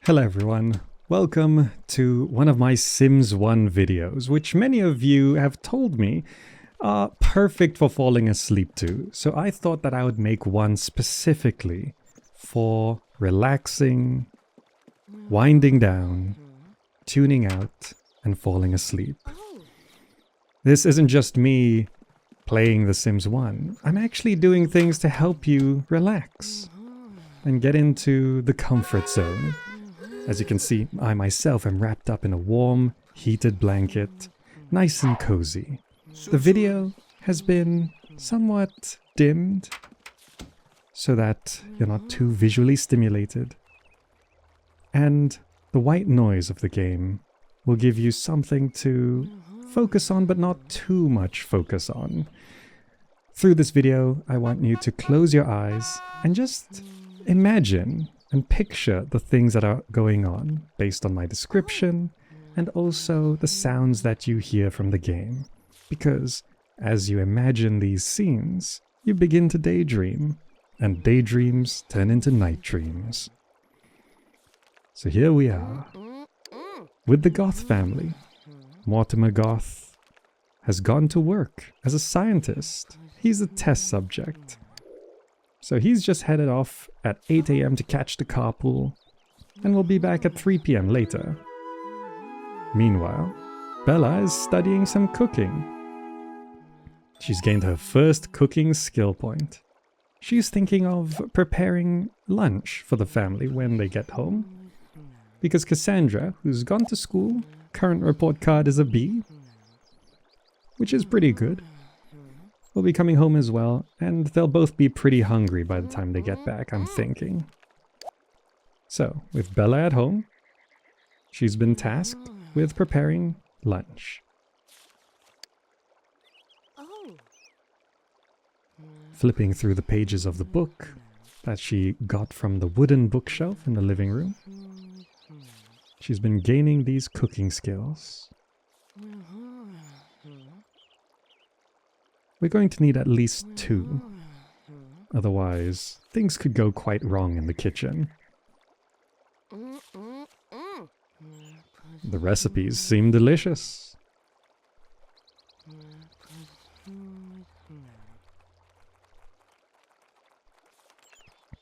Hello everyone, welcome to one of my Sims 1 videos, which many of you have told me are perfect for falling asleep to. So I thought that I would make one specifically for relaxing, winding down, tuning out, and falling asleep. This isn't just me playing The Sims 1. I'm actually doing things to help you relax and get into the comfort zone. As you can see, I myself am wrapped up in a warm, heated blanket, nice and cozy. The video has been somewhat dimmed so that you're not too visually stimulated. And the white noise of the game will give you something to focus on, but not too much focus on. Through this video, I want you to close your eyes and just imagine and picture the things that are going on based on my description and also the sounds that you hear from the game. Because as you imagine these scenes, you begin to daydream, and daydreams turn into night dreams. So here we are, with the Goth family. Mortimer Goth has gone to work as a scientist. He's a test subject. So he's just headed off at 8 AM to catch the carpool, and will be back at 3 PM later. Meanwhile, Bella is studying some cooking. She's gained her first cooking skill point. She's thinking of preparing lunch for the family when they get home. Because Cassandra, who's gone to school, current report card is a B, which is pretty good, will be coming home as well, and they'll both be pretty hungry by the time they get back, I'm thinking. So, with Bella at home, she's been tasked with preparing lunch. Flipping through the pages of the book that she got from the wooden bookshelf in the living room, she's been gaining these cooking skills. We're going to need at least 2. Otherwise, things could go quite wrong in the kitchen. The recipes seem delicious.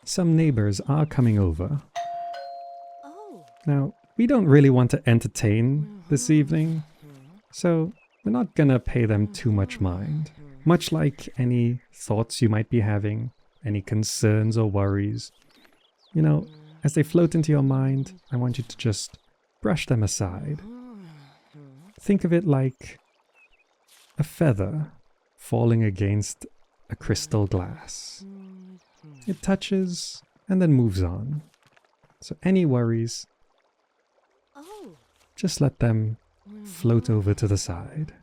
Some neighbors are coming over. Now, we don't really want to entertain this evening, so we're not gonna pay them too much mind. Much like any thoughts you might be having, any concerns or worries, you know, as they float into your mind, I want you to just brush them aside. Think of it like a feather falling against a crystal glass. It touches and then moves on. So any worries, just let them float over to the side.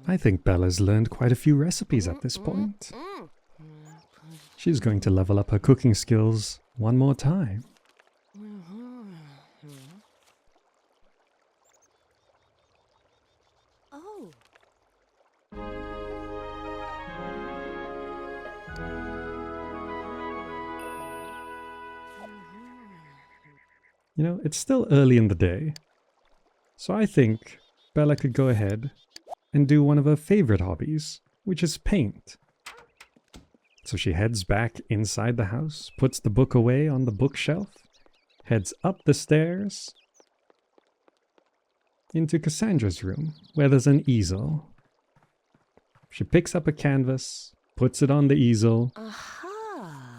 I think Bella's learned quite a few recipes at this point. She's going to level up her cooking skills one more time. You know, it's still early in the day, so I think Bella could go ahead and do one of her favorite hobbies, which is paint. So she heads back inside the house, puts the book away on the bookshelf, heads up the stairs into Cassandra's room, where there's an easel. She picks up a canvas, puts it on the easel,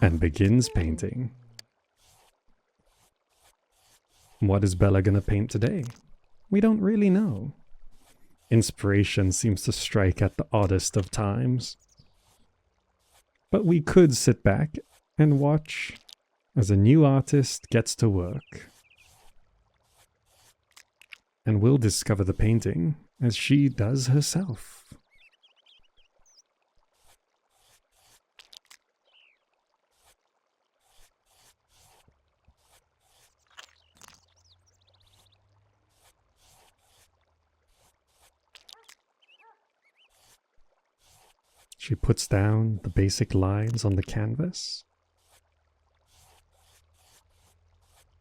and begins painting. What is Bella gonna paint today? We don't really know. Inspiration seems to strike at the oddest of times. But we could sit back and watch as a new artist gets to work. And we'll discover the painting as she does herself. She puts down the basic lines on the canvas,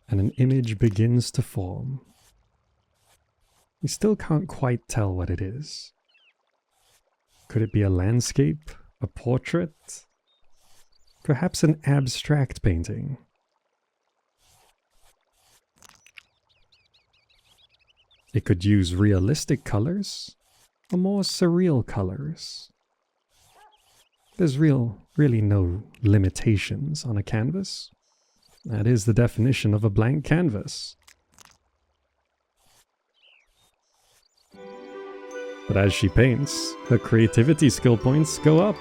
and an image begins to form. We still can't quite tell what it is. Could it be a landscape, a portrait, perhaps an abstract painting? It could use realistic colors or more surreal colors. There's really no limitations on a canvas. That is the definition of a blank canvas. But as she paints, her creativity skill points go up.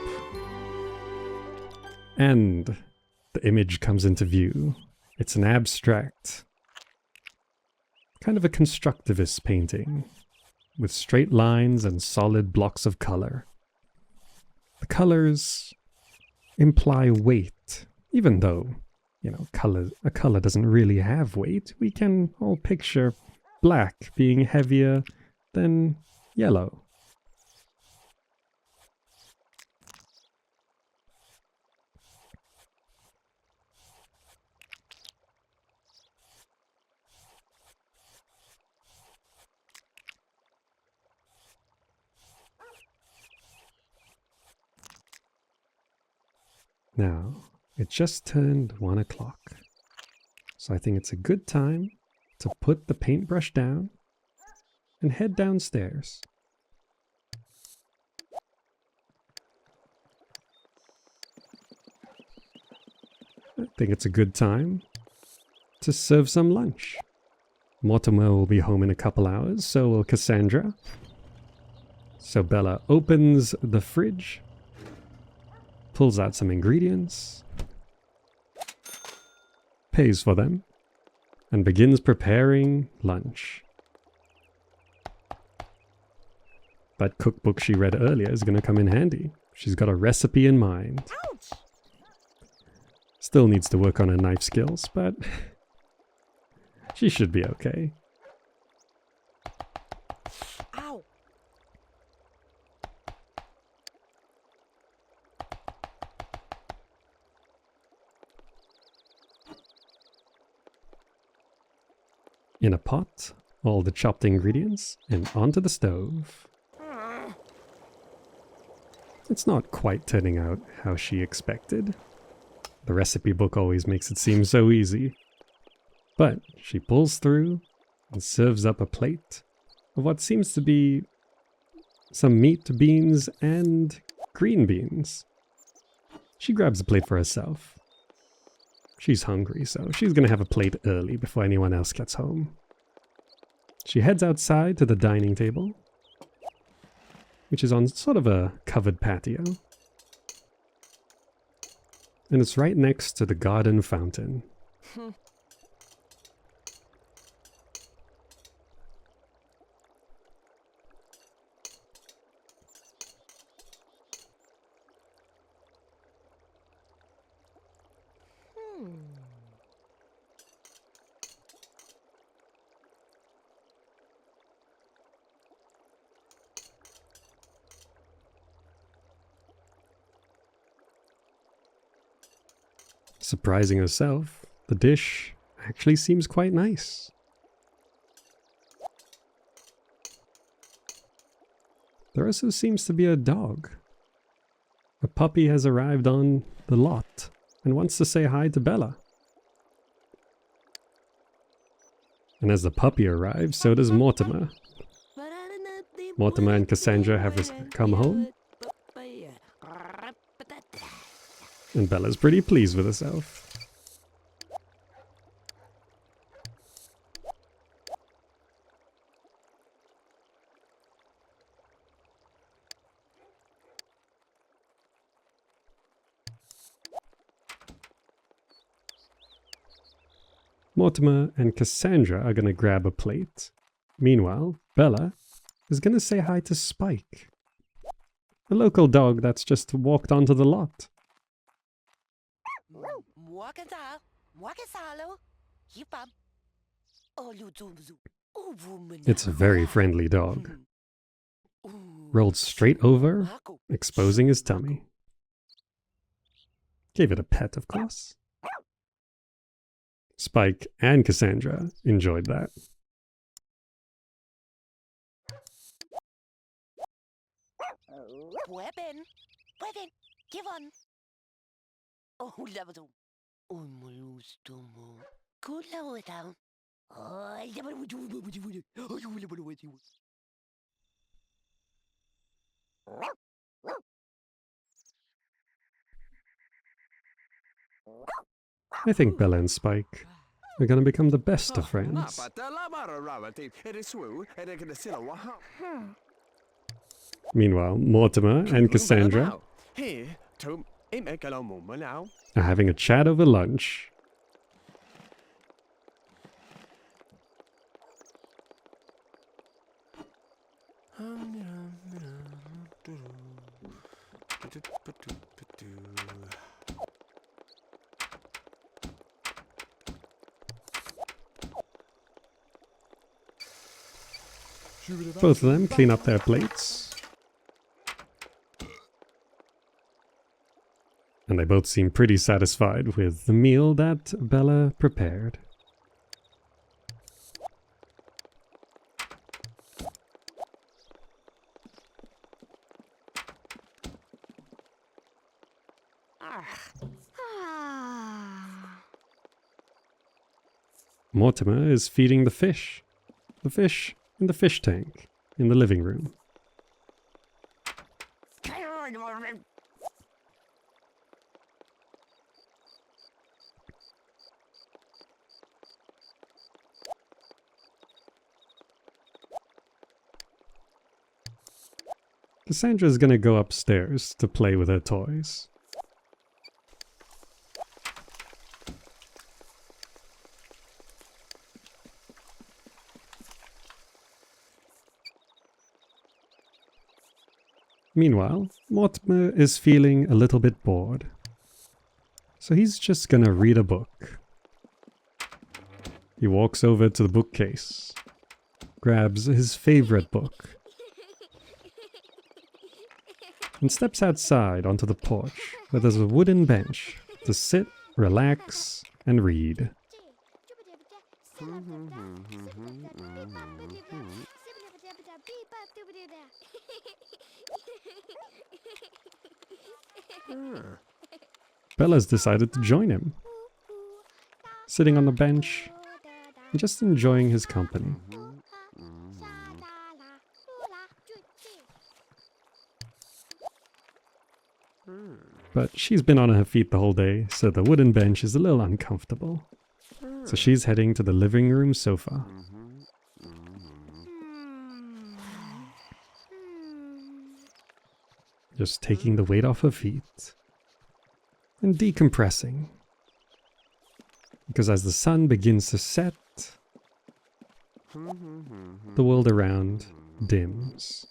And the image comes into view. It's an abstract, kind of a constructivist painting, with straight lines and solid blocks of color. The colors imply weight, even though, a color doesn't really have weight. We can all picture black being heavier than yellow. Now, it just turned 1 o'clock, so I think it's a good time to put the paintbrush down and head downstairs. I think it's a good time to serve some lunch. Mortimer will be home in a couple hours, so will Cassandra. So Bella opens the fridge, pulls out some ingredients, pays for them, and begins preparing lunch. That cookbook she read earlier is going to come in handy. She's got a recipe in mind. Ouch! Still needs to work on her knife skills, but she should be okay. Ow! In a pot, all the chopped ingredients, and onto the stove. It's not quite turning out how she expected. The recipe book always makes it seem so easy. But she pulls through and serves up a plate of what seems to be some meat, beans, and green beans. She grabs a plate for herself. She's hungry, so she's gonna have a plate early before anyone else gets home. She heads outside to the dining table, which is on sort of a covered patio. And it's right next to the garden fountain. Surprising herself, the dish actually seems quite nice. There also seems to be a dog. A puppy has arrived on the lot and wants to say hi to Bella. And as the puppy arrives, so does Mortimer. Mortimer and Cassandra have come home. And Bella's pretty pleased with herself. Mortimer and Cassandra are gonna grab a plate. Meanwhile, Bella is gonna say hi to Spike, a local dog that's just walked onto the lot. It's a very friendly dog. Rolled straight over, exposing his tummy. Gave it a pet, of course. Spike and Cassandra enjoyed that. I think Bella and Spike are gonna become the best of friends. Meanwhile, Mortimer and Cassandra are having a chat over lunch. Both of them clean up their plates. And they both seem pretty satisfied with the meal that Bella prepared. Mortimer is feeding the fish. The fish in the fish tank in the living room. Cassandra's gonna go upstairs to play with her toys. Meanwhile, Mortimer is feeling a little bit bored. So he's just gonna read a book. He walks over to the bookcase, grabs his favorite book, and steps outside onto the porch where there's a wooden bench to sit, relax, and read. Bella's decided to join him, sitting on the bench and just enjoying his company. But she's been on her feet the whole day, so the wooden bench is a little uncomfortable. So she's heading to the living room sofa. Just taking the weight off her feet and decompressing. Because as the sun begins to set, the world around dims.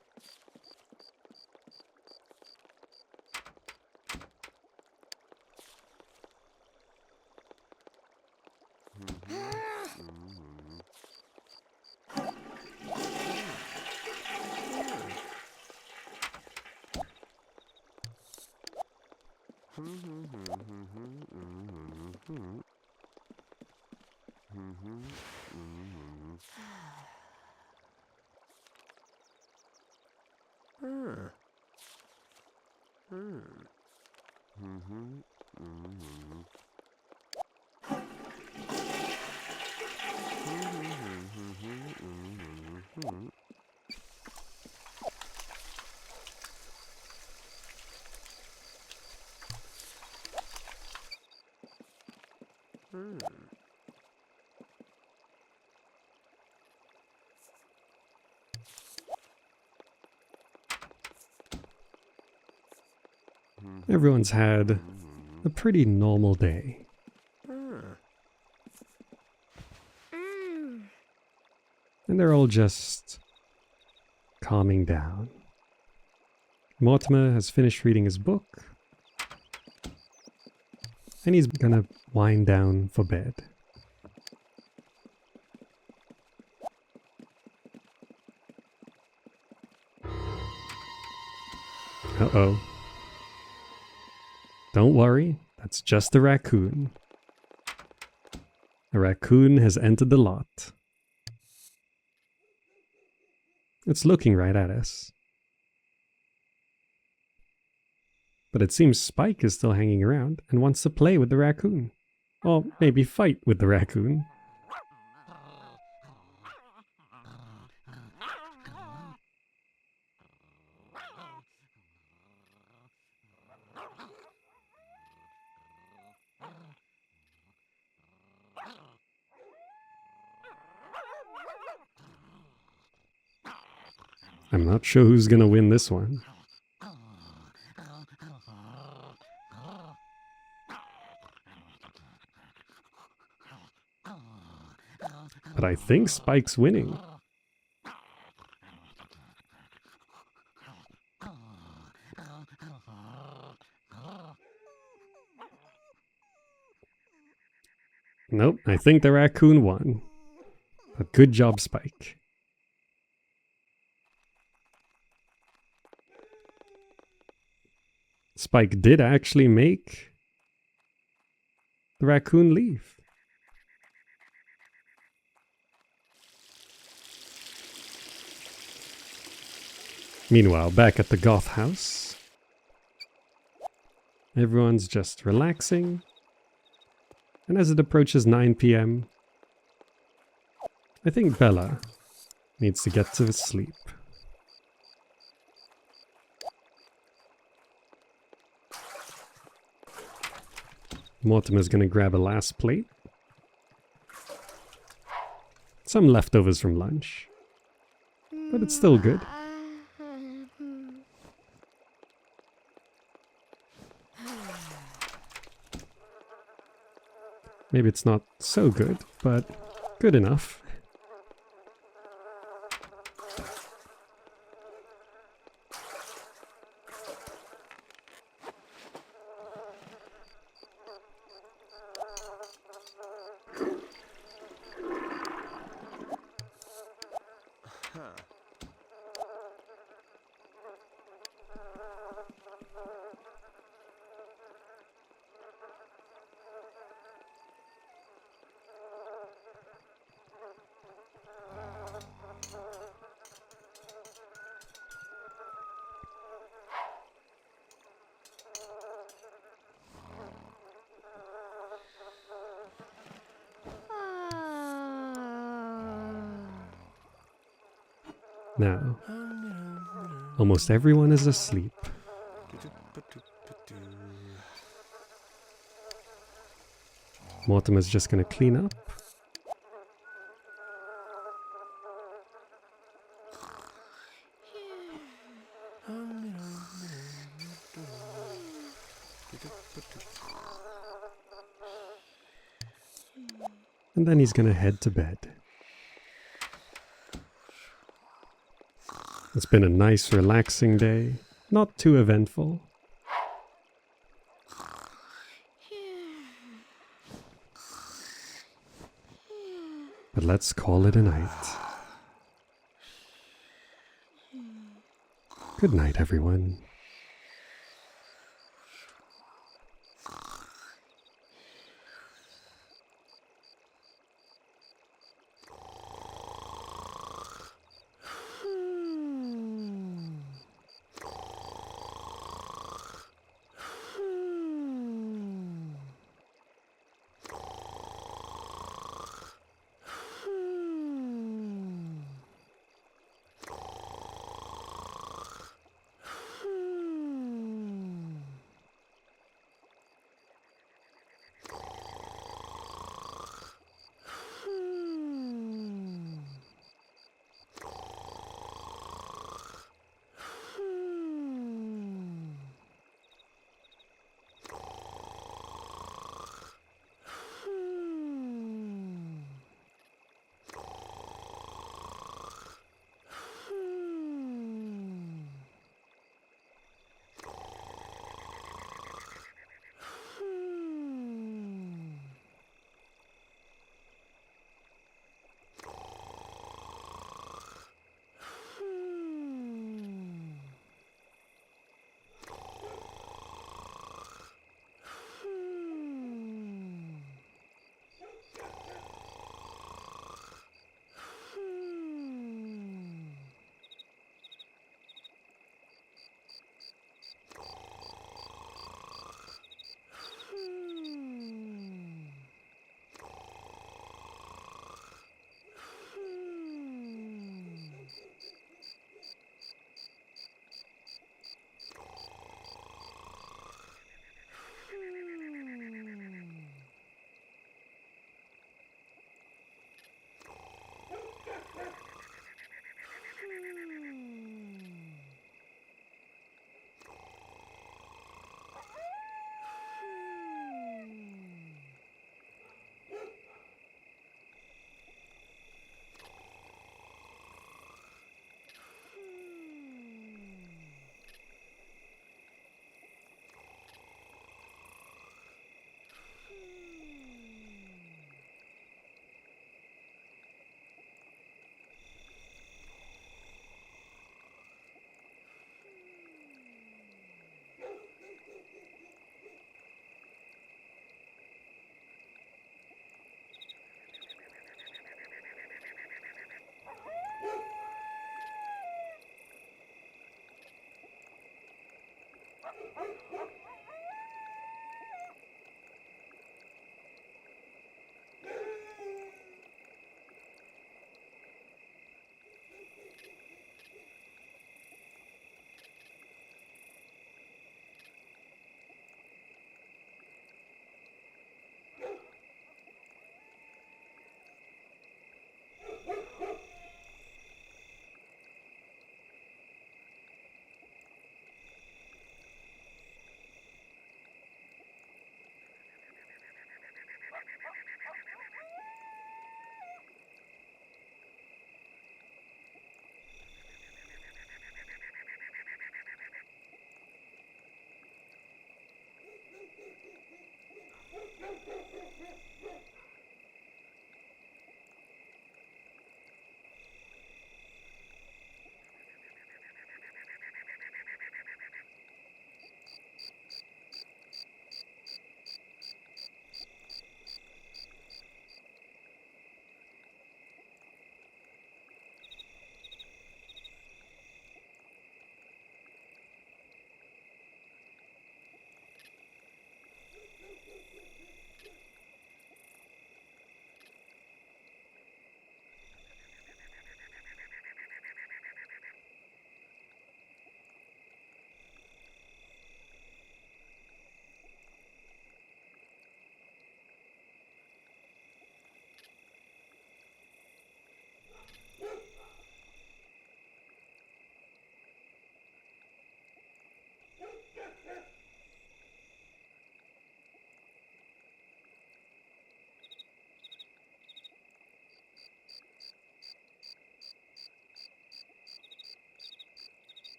Everyone's had a pretty normal day. And they're all just calming down. Mortimer has finished reading his book. And he's gonna wind down for bed. Uh-oh. Don't worry, that's just a raccoon. A raccoon has entered the lot. It's looking right at us. But it seems Spike is still hanging around and wants to play with the raccoon. Or maybe fight with the raccoon. I'm not sure who's gonna win this one. But I think Spike's winning. Nope, I think the raccoon won. But good job, Spike. Spike did actually make the raccoon leave. Meanwhile, back at the goth house, everyone's just relaxing. And as it approaches 9 p.m., I think Bella needs to get to sleep. Mortimer's gonna grab a last plate. Some leftovers from lunch. But it's still good. Maybe it's not so good, but good enough. Now, almost everyone is asleep. Mortimer's just gonna clean up. And then he's gonna head to bed. It's been a nice, relaxing day. Not too eventful. But let's call it a night. Good night, everyone.